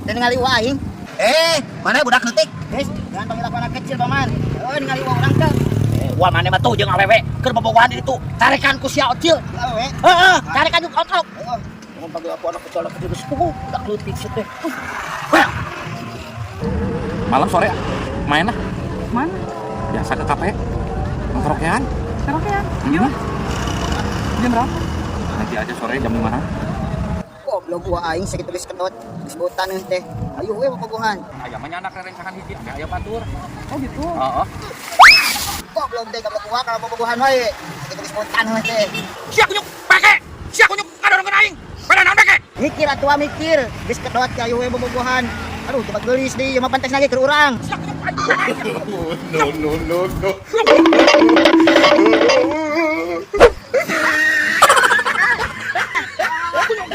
Dan ningali wa aing. Mana budak letik? Guys, jangan panggil aku anak kecil, Paman. Ningali wa urang teh. Wah mana mah tuh jeung awewe keur bobogohan di ditu. Tarekan ku sia Ocil. Awewe. Heeh, tarekan jeung otok. Jangan panggil aku anak kecil geus sepupu, budak leutik sih teh. Malam sore main lah. Mana? Biasa ke kafe. Karaokean. Karaokean. Yuk. Jam berapa? Nanti aja sore jam 5-an. Goblok wa aing sakit geus kedot. Geus botan teh. Ayo we bobogohan. Aya mah nyanak rerencangan hiji, aya batur. Oh gitu. Heeh. Goblok teh goblok wa kalau bobogohan wae. Sakit geus botan teh. Sia kunyuk pake. Sia kunyuk kadorongkeun aing. Pada naon pake? Mikir atuh mikir. Geus kedot ka ayo we bobogohan. Aduh, cepat gelis deui, mah pantes lagi ke urang. No.